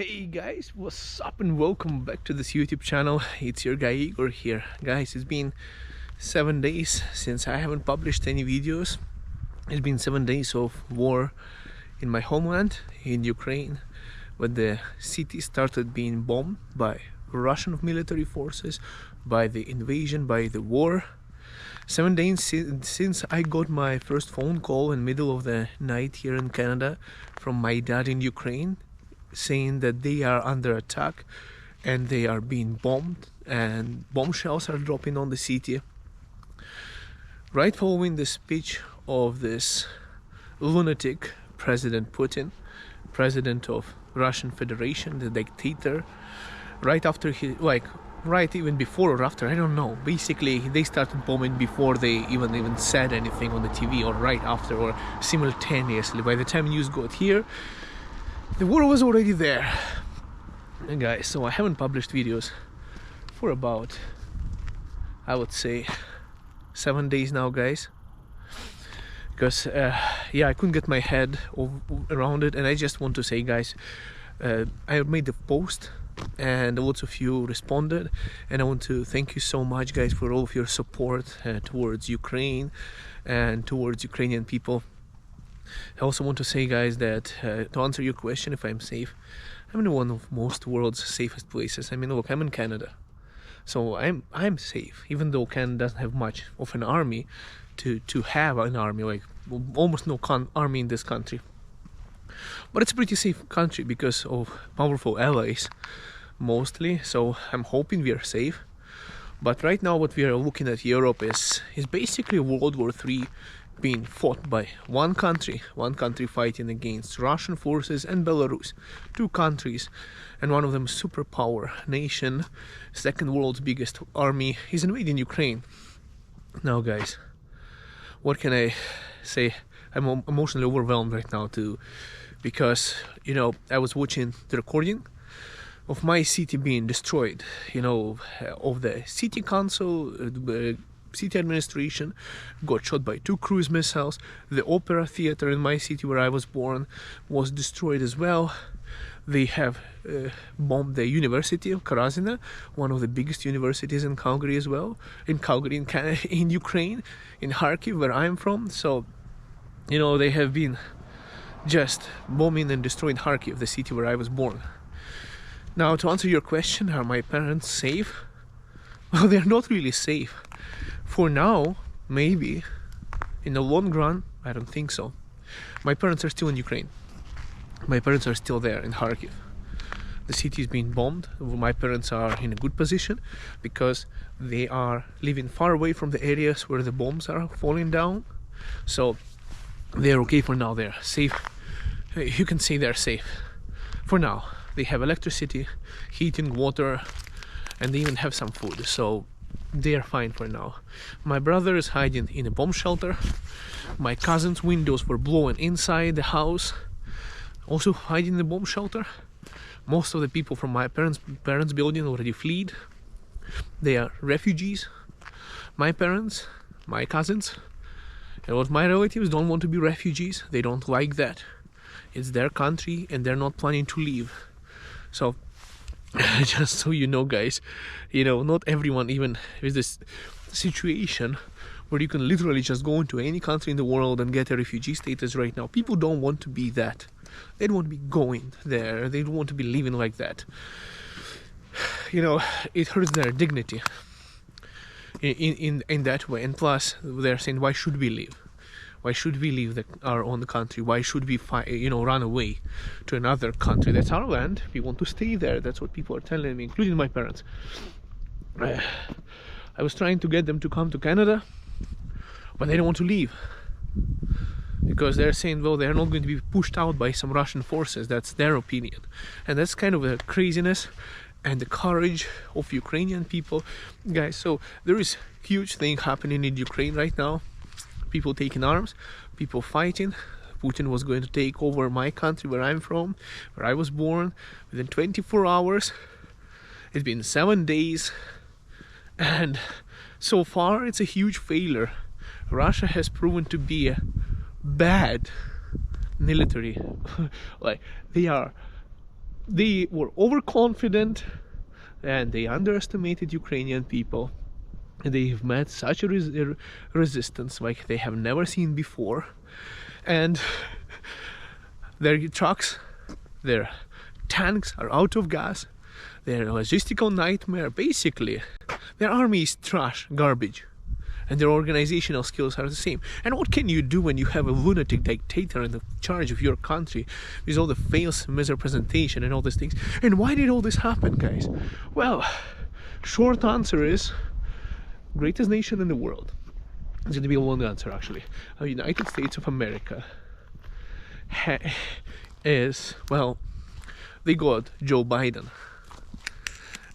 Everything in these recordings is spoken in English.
Hey guys, what's up and welcome back to this YouTube channel. It's your guy Igor here. Guys, it's been 7 days since I haven't published any videos. It's been 7 days of war in my homeland, in Ukraine, when the city started being bombed by Russian military forces, by the invasion, by the war. 7 days since I got my first phone call in the middle of the night here in Canada from my dad in Ukraine, saying that they are under attack and they are being bombed and bomb shells are dropping on the city. Right following the speech of this lunatic President Putin, president of Russian Federation, the dictator, right after he, right even before or after, I don't know. Basically, they started bombing before they even said anything on the TV, or right after, or simultaneously. By the time news got here, the war was already there. And guys, so I haven't published videos for about, I would say, 7 days now, guys. Because, yeah, I couldn't get my head around it. And I just want to say, guys, I made a post and lots of you responded. And I want to thank you so much, guys, for all of your support towards Ukraine and towards Ukrainian people. I also want to say, guys, that to answer your question, if I'm safe, I'm in one of most world's safest places. I mean, look, I'm in Canada, so I'm safe, even though Canada doesn't have much of an army to have an army, like almost no army in this country. But it's a pretty safe country because of powerful allies, mostly. So I'm hoping we are safe. But right now, what we are looking at Europe is basically World War III being fought by one country fighting against Russian forces and Belarus, two countries, and one of them superpower nation, second world's biggest army, is invading Ukraine. Now, guys, what can I say? I'm emotionally overwhelmed right now too, because, you know, I was watching the recording of my city being destroyed, you know, of the city council, city administration got shot by 2 cruise missiles. The opera theater in my city where I was born was destroyed as well. They have bombed the University of Karazina, one of the biggest universities in Calgary as well, in Calgary, in Ukraine, in Kharkiv, where I'm from. So, you know, they have been just bombing and destroying Kharkiv, the city where I was born. Now, to answer your question, are my parents safe? Well, they're not really safe. For now, maybe. In the long run, I don't think so. My parents are still in Ukraine. My parents are still there in Kharkiv. The city is being bombed. My parents are in a good position because they are living far away from the areas where the bombs are falling down. So they're okay for now. They're safe. You can say they're safe for now. They have electricity, heating, water, and they even have some food. So they are fine for now. My brother is hiding in a bomb shelter. My cousin's windows were blown inside the house, also hiding in the bomb shelter. Most of the people from my parents' building already fled. They are refugees. My parents, my cousins, and what my relatives don't want to be refugees. They don't like that. It's their country and they're not planning to leave. So just so you know, guys, you know, not everyone even is this situation where you can literally just go into any country in the world and get a refugee status right now. People don't want to be that. They don't want to be going there. They don't want to be living like that. You know, it hurts their dignity in that way. And plus, they're saying, why should we leave? Why should we leave our own country? Why should we run away to another country? That's our land. We want to stay there. That's what people are telling me, including my parents. I was trying to get them to come to Canada, but they don't want to leave. Because they're saying, well, they're not going to be pushed out by some Russian forces. That's their opinion. And that's kind of a craziness and the courage of Ukrainian people. Guys, so there is huge thing happening in Ukraine right now. People taking arms, people fighting. Putin was going to take over my country where I'm from, where I was born, within 24 hours. It's been 7 days, and so far it's a huge failure. Russia has proven to be a bad military. Like, they are They were overconfident and they underestimated Ukrainian people. They've met such a resistance like they have never seen before, and their trucks, their tanks are out of gas, their logistical nightmare. Basically their army is trash, garbage, and their organizational skills are the same. And what can you do when you have a lunatic dictator in the charge of your country with all the fails, misrepresentation and all these things? And why did all this happen, guys? Well, short answer is greatest nation in the world. It's going to be a long answer, actually. The United States of America is, well, they got Joe Biden.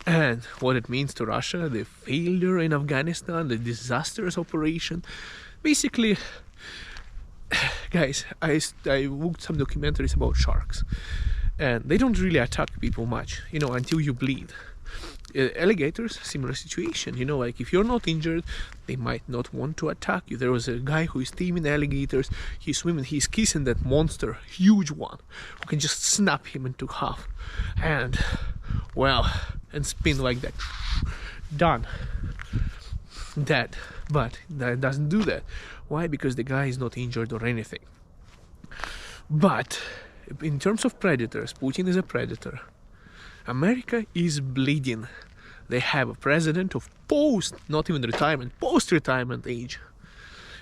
And what it means to Russia, the failure in Afghanistan, the disastrous operation. Basically, guys, I looked some documentaries about sharks, and they don't really attack people much, you know, until you bleed. Alligators, similar situation, you know, like if you're not injured, they might not want to attack you. There was a guy who is taming alligators, he's swimming, he's kissing that monster, huge one, who can just snap him into half, and, well, and spin like that, done, dead. But that doesn't do that. Why? Because the guy is not injured or anything. But in terms of predators, Putin is a predator. America is bleeding. They have a president of not even retirement, post-retirement age.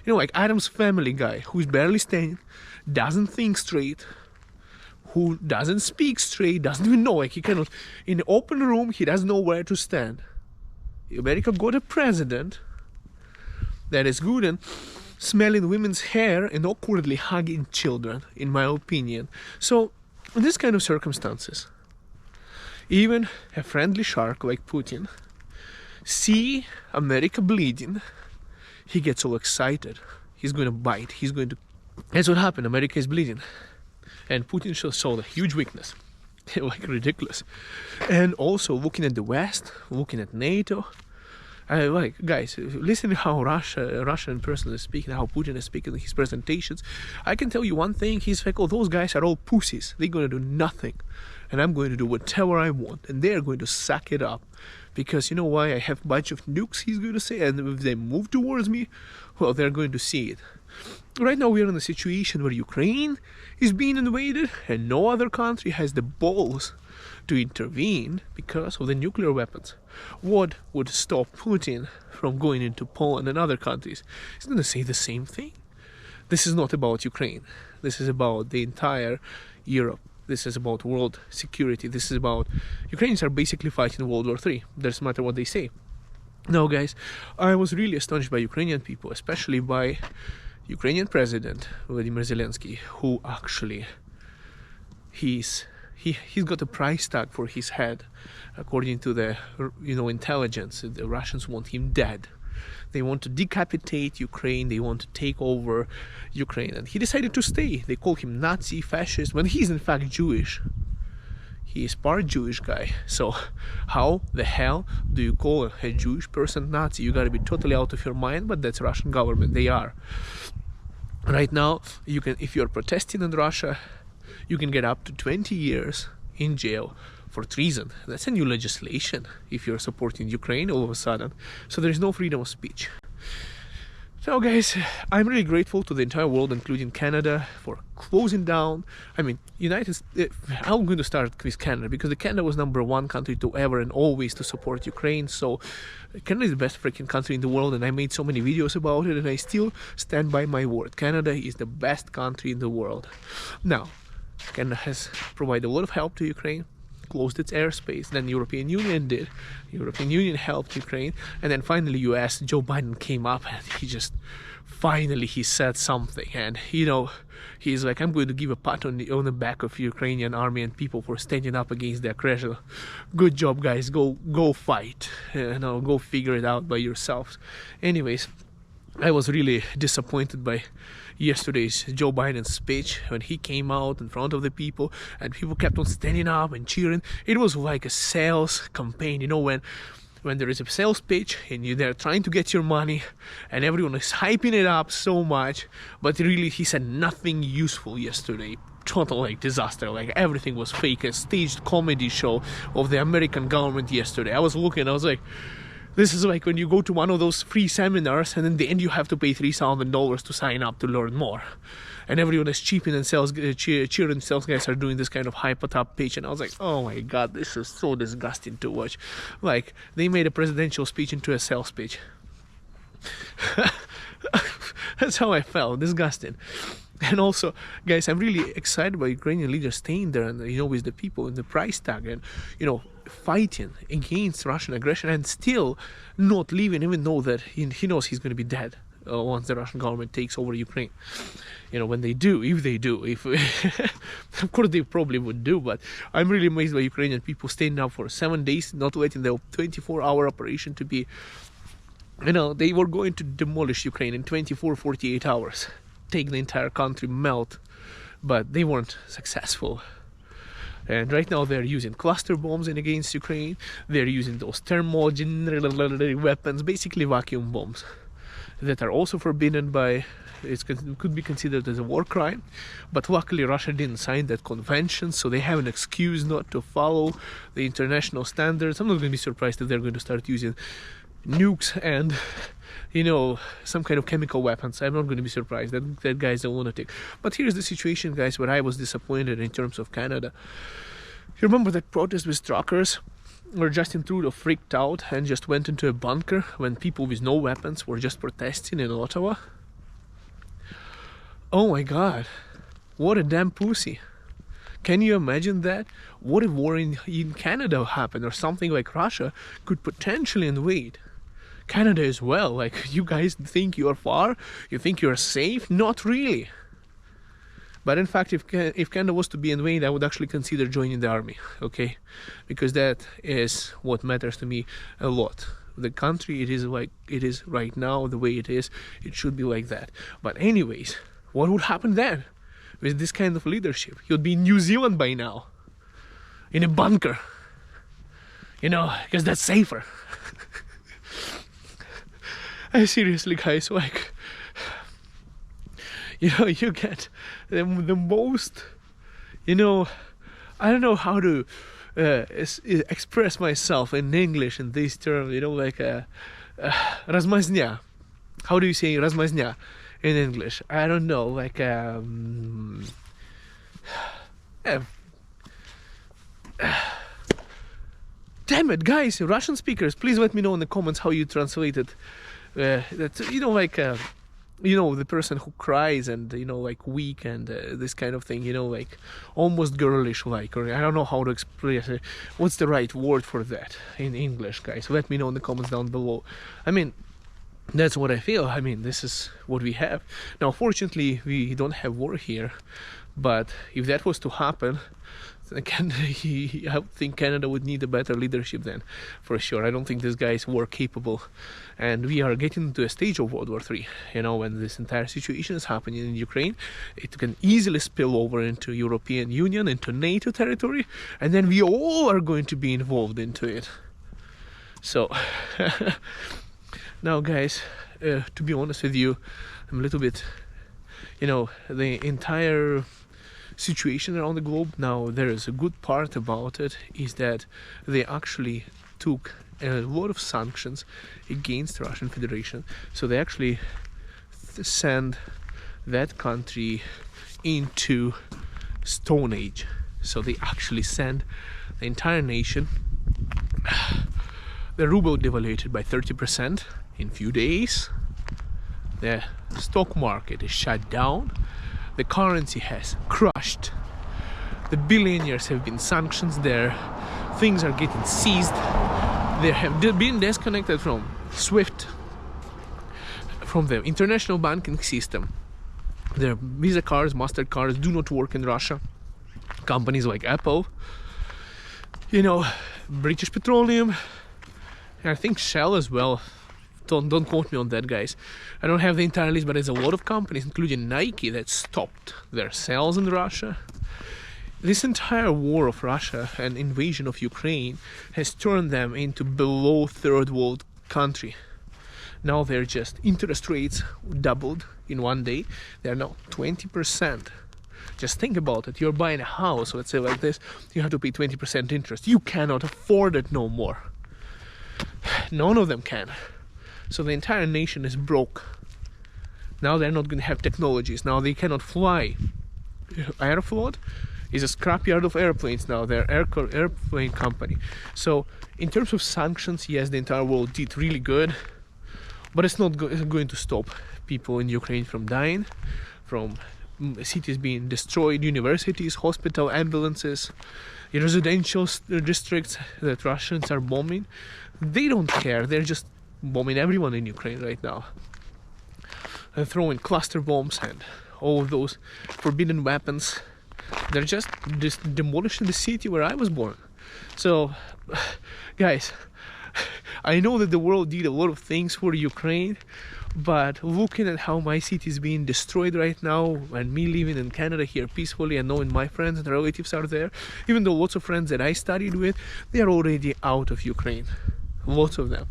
You know, like Adam's Family guy, who's barely standing, doesn't think straight, who doesn't speak straight, doesn't even know, like he cannot, in an open room, he doesn't know where to stand. America got a president that is good and smelling women's hair and awkwardly hugging children, in my opinion. So, in this kind of circumstances, even a friendly shark like Putin see America bleeding, he gets all excited. He's going to bite. He's going to... That's what happened. America is bleeding. And Putin saw the huge weakness. Like ridiculous. And also looking at the West, looking at NATO. Like, guys, listen to how Russian person is speaking, how Putin is speaking in his presentations. I can tell you one thing, he's like, oh, those guys are all pussies. They're going to do nothing. And I'm going to do whatever I want. And they're going to suck it up. Because you know why? I have a bunch of nukes, he's going to say. And if they move towards me, well, they're going to see it. Right now we are in a situation where Ukraine is being invaded. And no other country has the balls to intervene because of the nuclear weapons. What would stop Putin from going into Poland and other countries? He's going to say the same thing. This is not about Ukraine. This is about the entire Europe. This is about world security. This is about... Ukrainians are basically fighting World War III. Doesn't matter what they say. Now, guys, I was really astonished by Ukrainian people, especially by Ukrainian President Vladimir Zelensky, who actually... He's got a price tag for his head. According to the, intelligence, the Russians want him dead. They want to decapitate Ukraine. They want to take over Ukraine. And he decided to stay. They call him Nazi, fascist, when he's in fact Jewish. He is part Jewish guy. So how the hell do you call a Jewish person Nazi? You gotta be totally out of your mind, but that's Russian government. They are. Right now, if you're protesting in Russia, you can get up to 20 years in jail for treason. That's a new legislation if you're supporting Ukraine all of a sudden. So there is no freedom of speech. So guys, I'm really grateful to the entire world, including Canada, for closing down. I mean, I'm going to start with Canada because Canada was #1 country to ever and always to support Ukraine. So Canada is the best freaking country in the world, and I made so many videos about it, and I still stand by my word. Canada is the best country in the world. Now, Canada has provided a lot of help to Ukraine, closed its airspace. Then the European Union did. The European Union helped Ukraine, and then finally US, Joe Biden came up and he said something, and he's like, I'm going to give a pat on the back of Ukrainian army and people for standing up against the aggression. Good job, guys. Go fight. Go figure it out by yourselves. Anyways, I was really disappointed by yesterday's Joe Biden speech when he came out in front of the people and people kept on standing up and cheering. It was like a sales campaign, when there is a sales pitch and they're trying to get your money and everyone is hyping it up so much, but really he said nothing useful yesterday. total like disaster. Like everything was fake, a staged comedy show of the American government yesterday. I was looking, I was like, this is like when you go to one of those free seminars and in the end you have to pay $3,000 to sign up to learn more. And everyone is cheaping and cheering sales guys are doing this kind of hyper-top pitch. And I was like, oh my god, this is so disgusting to watch. Like, they made a presidential speech into a sales pitch. That's how I felt, disgusting. And also, guys, I'm really excited by Ukrainian leaders staying there and, you know, with the people in the price tag and, you know, fighting against Russian aggression and still not leaving, even though that he knows he's going to be dead once the Russian government takes over Ukraine. You know, when they do, if they do, of course they probably would do, but I'm really amazed by Ukrainian people staying up for 7 days, not letting the 24-hour operation to be, you know, they were going to demolish Ukraine in 24, 48 hours, take the entire country, melt, but they weren't successful. And right now they're using cluster bombs against Ukraine, they're using those thermal weapons, basically vacuum bombs, that are also forbidden by, it could be considered as a war crime, but luckily Russia didn't sign that convention, so they have an excuse not to follow the international standards. I'm not going to be surprised if they're going to start using nukes and, you know, some kind of chemical weapons. I'm not going to be surprised. That guy's a lunatic. But here's the situation, guys, where I was disappointed in terms of Canada. You remember that protest with truckers where Justin Trudeau freaked out and just went into a bunker when people with no weapons were just protesting in Ottawa? Oh my god, what a damn pussy. Can you imagine that? What if war in Canada happened, or something like Russia could potentially invade Canada as well? Like, you guys think you are far? You think you are safe? Not really. But in fact, if Canada was to be invaded, I would actually consider joining the army, okay? Because that is what matters to me a lot. The country, it is like it is right now, the way it is, it should be like that. But anyways, what would happen then with this kind of leadership? You'd be in New Zealand by now, in a bunker, you know, because that's safer. Seriously, guys, like, you know, you get the most, you know, I don't know how to express myself in English in this term, you know, like razmazня. How do you say razmazня in English? I don't know, like damn it, guys, Russian speakers, please let me know in the comments how you translate it. That, you know, like you know, the person who cries and, you know, like weak and this kind of thing, you know, like almost girlish, like, or I don't know how to express it. What's the right word for that in English, guys? Let me know in the comments down below. I mean, that's what I feel. I mean, this is what we have. Now, fortunately, we don't have war here, but if that was to happen, I think Canada would need a better leadership then, for sure. I don't think this guy is war capable, and we are getting to a stage of World War III. You know, when this entire situation is happening in Ukraine, it can easily spill over into European Union, into NATO territory, and then we all are going to be involved into it. So, now, guys, to be honest with you, I'm a little bit, you know, the entire situation around the globe now, there is a good part about it is that they actually took a lot of sanctions against Russian Federation, so they actually send that country into Stone Age. So they actually send the entire nation, the ruble devaluated by 30% in few days, the stock market is shut down, the currency has crushed, the billionaires have been sanctioned, their things are getting seized, they have been disconnected from SWIFT, from the international banking system. Their Visa cards, Master cards do not work in Russia. Companies like Apple, you know, British Petroleum, and I think Shell as well. Don't quote me on that, guys. I don't have the entire list, but there's a lot of companies, including Nike, that stopped their sales in Russia. This entire war of Russia and invasion of Ukraine has turned them into below third world country. Now they're just, interest rates doubled in one day. They're now 20%. Just think about it. You're buying a house, let's say like this, you have to pay 20% interest. You cannot afford it no more. None of them can. So the entire nation is broke. Now they're not going to have technologies. Now they cannot fly. Aeroflot is a scrapyard of airplanes now. They're airplane company. So in terms of sanctions, yes, the entire world did really good, but it's not going to stop people in Ukraine from dying, from cities being destroyed, universities, hospital, ambulances, residential districts that Russians are bombing. They don't care. They're just bombing everyone in Ukraine right now. And throwing cluster bombs and all of those forbidden weapons. They're just demolishing the city where I was born. So, guys, I know that the world did a lot of things for Ukraine, but looking at how my city is being destroyed right now, and me living in Canada here peacefully and knowing my friends and relatives are there, even though lots of friends that I studied with, they are already out of Ukraine. Lots of them.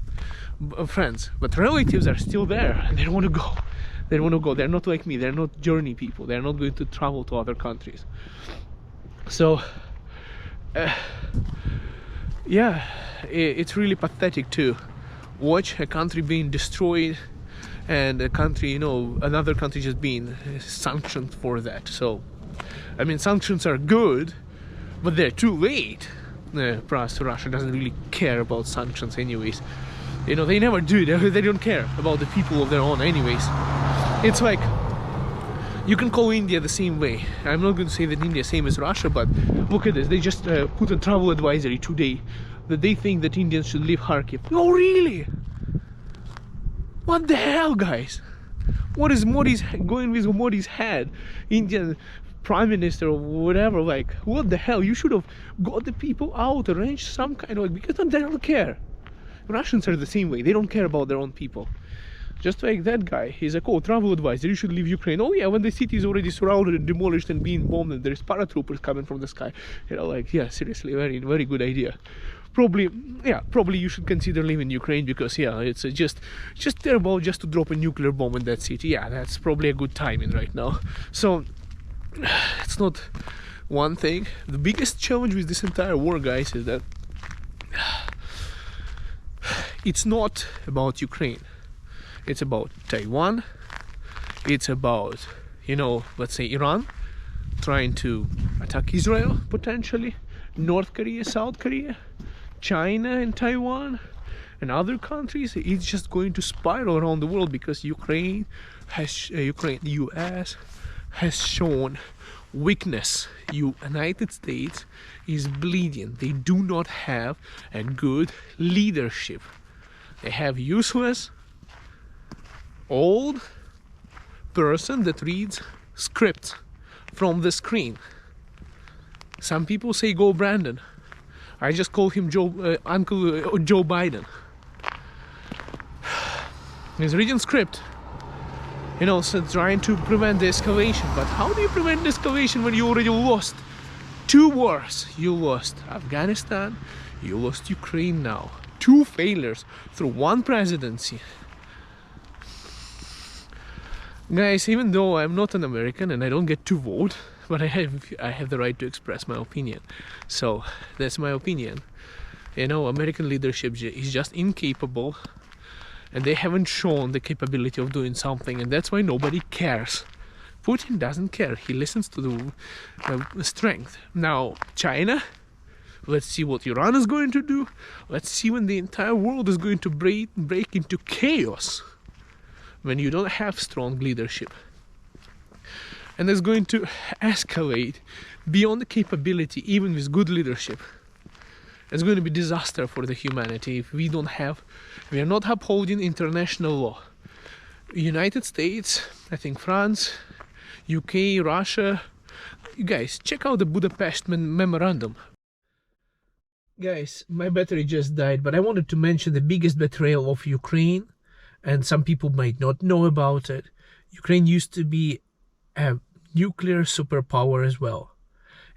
Friends, but relatives are still there and they don't want to go. They don't want to go. They're not like me. They're not journey people. They're not going to travel to other countries. So, yeah, it's really pathetic to watch a country being destroyed and a country, another country just being sanctioned for that. So, I mean, sanctions are good, but they're too late. Plus, Russia doesn't really care about sanctions anyways. They never do. They don't care about the people of their own anyways. It's like, you can call India the same way. I'm not going to say that India is same as Russia, but look at this. They just put a travel advisory today that they think that Indians should leave Kharkiv. Oh, really? What the hell, guys? What is Modi's going with Modi's head? Indian prime minister or whatever, like, what the hell? You should have got the people out, arranged some kind of, because they don't care. Russians are the same way. They don't care about their own people. Just like that guy, he's like, oh, travel advisor, you should leave Ukraine. Oh yeah, when the city is already surrounded and demolished and being bombed and there's paratroopers coming from the sky. Like, yeah, seriously, very, very good idea. Probably you should consider leaving Ukraine because, yeah, it's just terrible just to drop a nuclear bomb in that city. Yeah, that's probably a good timing right now. So, it's not one thing. The biggest challenge with this entire war, guys, is that it's not about Ukraine. It's about Taiwan. It's about, let's say Iran trying to attack Israel potentially, North Korea, South Korea, China and Taiwan and other countries. It's just going to spiral around the world because the US has shown weakness. United States is bleeding. They do not have a good leadership. They have useless old person that reads scripts from the screen. Some people say go Brandon. I just call him Uncle Joe Biden. He's reading script, so trying to prevent the escalation. But how do you prevent escalation when you already lost 2 wars? You lost Afghanistan, you lost Ukraine now. 2 failures through 1 presidency. Guys, even though I'm not an American and I don't get to vote, but I have the right to express my opinion. So that's my opinion. American leadership is just incapable, and they haven't shown the capability of doing something, and that's why nobody cares. Putin doesn't care. He listens to the strength. Now, China, let's see what Iran is going to do. Let's see when the entire world is going to break into chaos. When you don't have strong leadership, and it's going to escalate beyond the capability, even with good leadership. It's going to be disaster for the humanity if we are not upholding international law. United States, I think France, UK, Russia. You guys, check out the Budapest Memorandum. Guys, my battery just died, but I wanted to mention the biggest betrayal of Ukraine. And some people might not know about it. Ukraine used to be a nuclear superpower as well.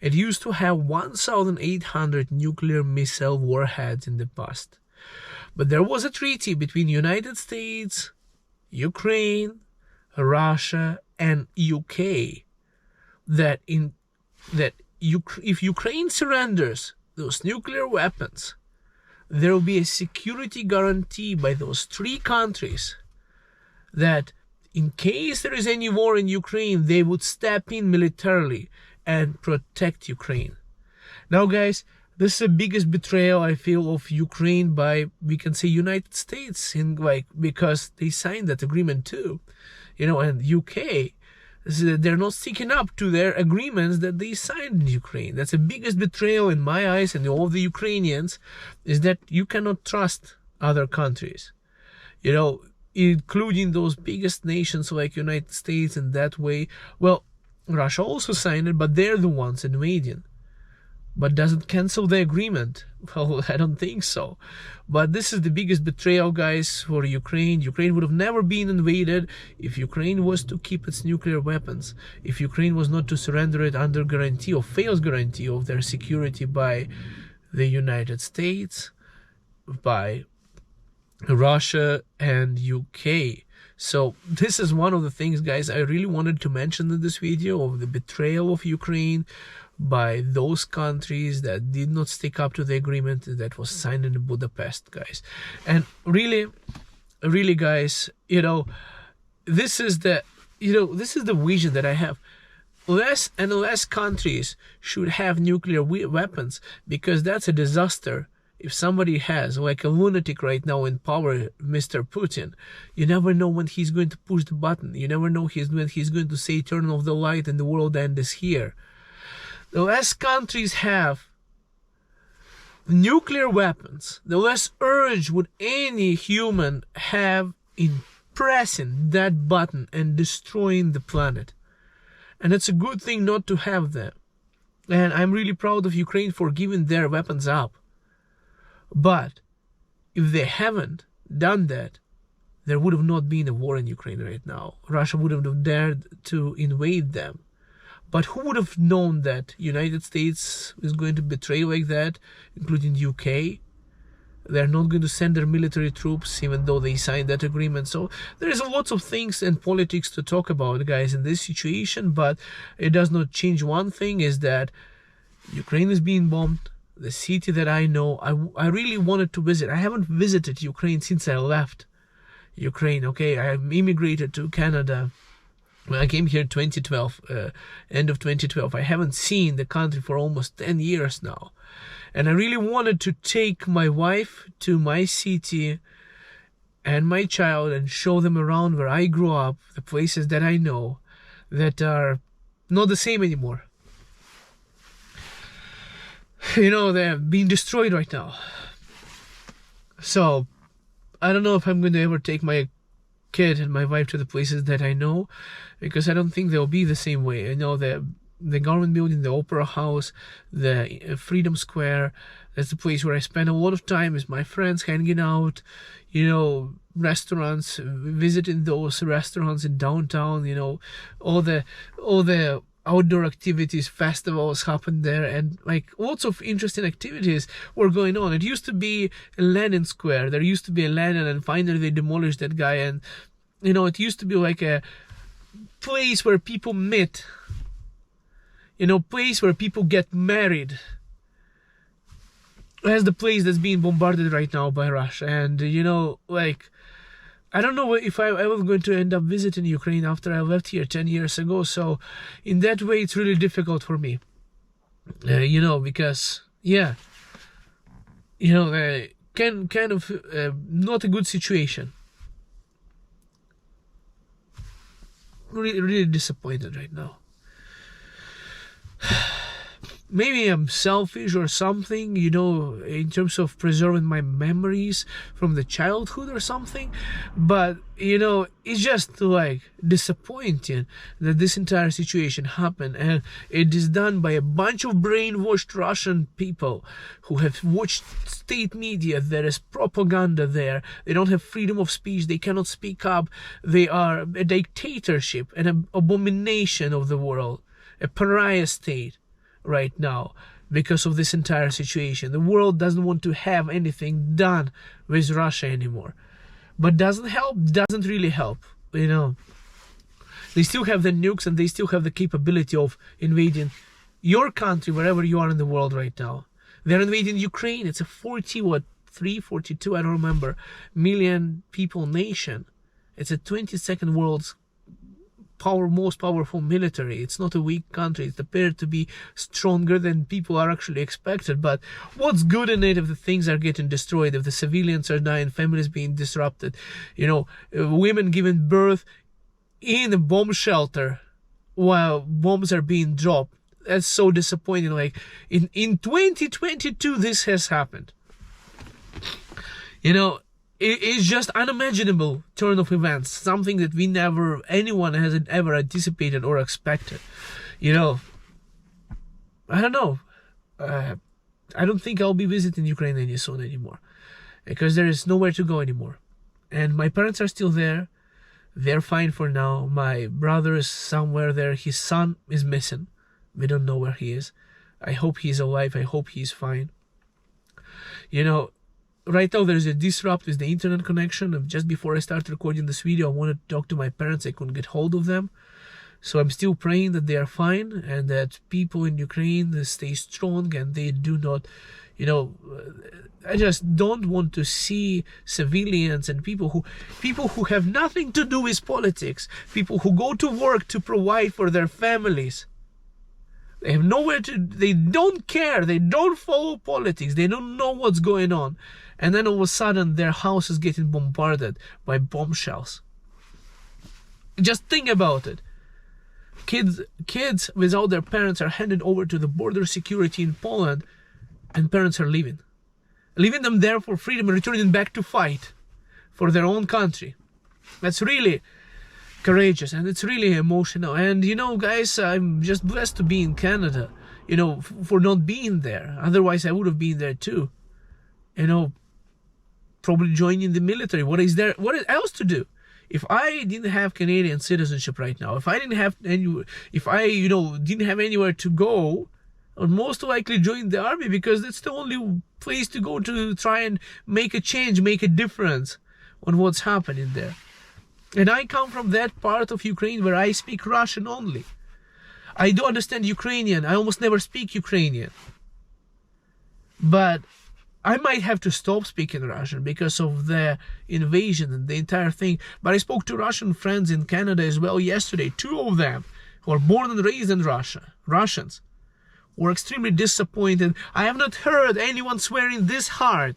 It used to have 1,800 nuclear missile warheads in the past. But there was a treaty between United States, Ukraine, Russia and UK, that if Ukraine surrenders those nuclear weapons, there will be a security guarantee by those three countries that in case there is any war in Ukraine, they would step in militarily and protect Ukraine. Now, guys, this is the biggest betrayal I feel of Ukraine by, we can say, United States, because they signed that agreement too, and UK. They're not sticking up to their agreements that they signed in Ukraine. That's the biggest betrayal in my eyes and all of the Ukrainians, is that you cannot trust other countries, including those biggest nations like United States in that way. Well, Russia also signed it, but they're the ones invading. But does it cancel the agreement? Well, I don't think so. But this is the biggest betrayal, guys, for Ukraine. Ukraine would have never been invaded if Ukraine was to keep its nuclear weapons, if Ukraine was not to surrender it under guarantee or fails guarantee of their security by the United States, by Russia and UK. So this is one of the things, guys, I really wanted to mention in this video, of the betrayal of Ukraine by those countries that did not stick up to the agreement that was signed in Budapest, guys. And really, guys, this is the vision that I have. Less and less countries should have nuclear weapons, because that's a disaster. If somebody has, like a lunatic right now in power, Mr. Putin, you never know when he's going to push the button. You never know when he's going to say turn off the light and the world end is here. The less countries have nuclear weapons, the less urge would any human have in pressing that button and destroying the planet. And it's a good thing not to have them. And I'm really proud of Ukraine for giving their weapons up. But if they haven't done that, there would have not been a war in Ukraine right now. Russia wouldn't have dared to invade them. But who would have known that United States is going to betray like that, including UK? They're not going to send their military troops, even though they signed that agreement. So there is lots of things and politics to talk about, guys, in this situation. But it does not change one thing, is that Ukraine is being bombed. The city that I know, I really wanted to visit. I haven't visited Ukraine since I left Ukraine, okay? I immigrated to Canada when I came here in 2012, end of 2012. I haven't seen the country for almost 10 years now. And I really wanted to take my wife to my city and my child and show them around where I grew up, the places that I know that are not the same anymore. They're being destroyed right now. So I don't know if I'm going to ever take my kid and my wife to the places that I know, because I don't think they'll be the same way. I know the government building, the Opera House, the Freedom Square, that's the place where I spend a lot of time with my friends, hanging out, restaurants, visiting those restaurants in downtown, all the outdoor activities, festivals happened there, and lots of interesting activities were going on. It used to be Lenin Square. There used to be a Lenin, and finally they demolished that guy. And it used to be like a place where people meet, place where people get married. That's the place that's being bombarded right now by Russia. And I don't know if I was going to end up visiting Ukraine after I left here 10 years ago. So in that way, it's really difficult for me, because, kind of not a good situation. Really disappointed right now. Maybe I'm selfish or something, in terms of preserving my memories from the childhood or something. But, it's just disappointing that this entire situation happened. And it is done by a bunch of brainwashed Russian people who have watched state media. There is propaganda there. They don't have freedom of speech. They cannot speak up. They are a dictatorship, an abomination of the world, a pariah state right now because of this entire situation. The world doesn't want to have anything done with Russia anymore. But doesn't really help, They still have the nukes and they still have the capability of invading your country wherever you are in the world right now. They're invading Ukraine. It's a 42, I don't remember, million people nation. It's a 22nd world's most powerful military. It's not a weak country. It's appeared to be stronger than people are actually expected. But what's good in it if the things are getting destroyed, if the civilians are dying, families being disrupted, women giving birth in a bomb shelter while bombs are being dropped? That's so disappointing. Like in 2022 this has happened. It's just unimaginable turn of events, something that anyone hasn't ever anticipated or expected. I don't know. I don't think I'll be visiting Ukraine any soon anymore, because there is nowhere to go anymore. And my parents are still there. They're fine for now. My brother is somewhere there. His son is missing. We don't know where he is. I hope he's alive. I hope he's fine. Right now there's a disrupt with the internet connection. Just before I start recording this video, I wanted to talk to my parents. I couldn't get hold of them. So I'm still praying that they are fine and that people in Ukraine stay strong and they do not, I just don't want to see civilians and people who have nothing to do with politics, people who go to work to provide for their families. They have nowhere to, they don't care, they don't follow politics, they don't know what's going on. And then all of a sudden their house is getting bombarded by bombshells. Just think about it. Kids without their parents are handed over to the border security in Poland, and parents are leaving them there for freedom and returning back to fight for their own country. That's really courageous and it's really emotional. And guys, I'm just blessed to be in Canada, for not being there. Otherwise I would have been there too, probably joining the military. What is else to do? If I didn't have Canadian citizenship right now, if I didn't have didn't have anywhere to go, I would most likely join the army, because that's the only place to go to try and make a change, make a difference on what's happening there. And I come from that part of Ukraine where I speak Russian only. I do understand Ukrainian. I almost never speak Ukrainian. But I might have to stop speaking Russian because of the invasion and the entire thing. But I spoke to Russian friends in Canada as well yesterday. 2 of them who are born and raised in Russia, Russians, were extremely disappointed. I have not heard anyone swearing this hard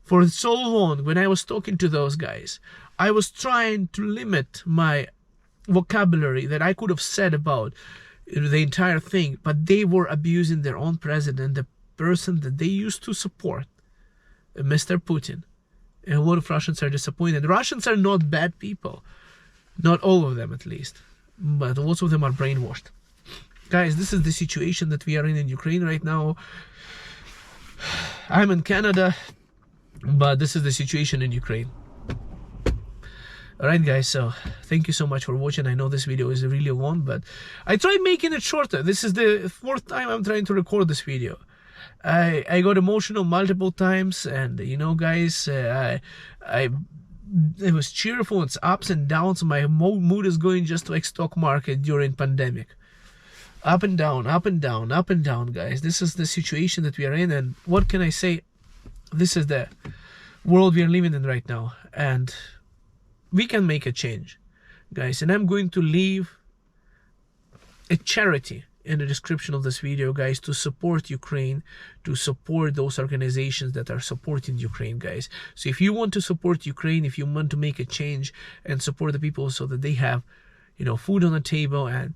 for so long. When I was talking to those guys, I was trying to limit my vocabulary that I could have said about the entire thing, but they were abusing their own president, the person that they used to support, Mr. Putin. And a lot of Russians are disappointed. Russians are not bad people. Not all of them, at least. But lots of them are brainwashed. Guys, this is the situation that we are in Ukraine right now. I'm in Canada, but this is the situation in Ukraine. Alright guys, so thank you so much for watching. I know this video is really long, but I tried making it shorter. This is the 4th time I'm trying to record this video. I got emotional multiple times, and guys, it was cheerful. It's ups and downs. My mood is going just like stock market during pandemic. Up and down, up and down, up and down, guys. This is the situation that we are in, and what can I say? This is the world we are living in right now, and we can make a change, guys. And I'm going to leave a charity in the description of this video, guys, to support Ukraine, to support those organizations that are supporting Ukraine, guys. So if you want to support Ukraine, if you want to make a change and support the people so that they have, food on the table and,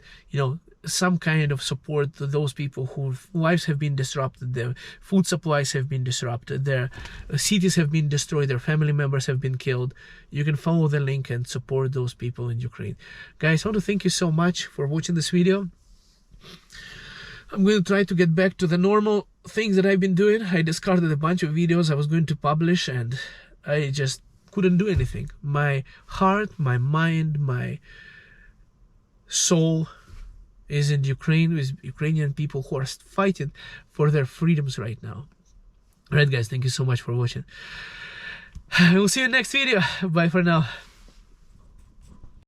some kind of support to those people whose lives have been disrupted, their food supplies have been disrupted, their cities have been destroyed, their family members have been killed, you can follow the link and support those people in Ukraine. Guys, I want to thank you so much for watching this video. I'm going to try to get back to the normal things that I've been doing. I discarded a bunch of videos I was going to publish, and I just couldn't do anything. My heart, my mind, my soul is in Ukraine, with Ukrainian people who are fighting for their freedoms right now. Alright guys, thank you so much for watching. We'll see you in the next video. Bye for now.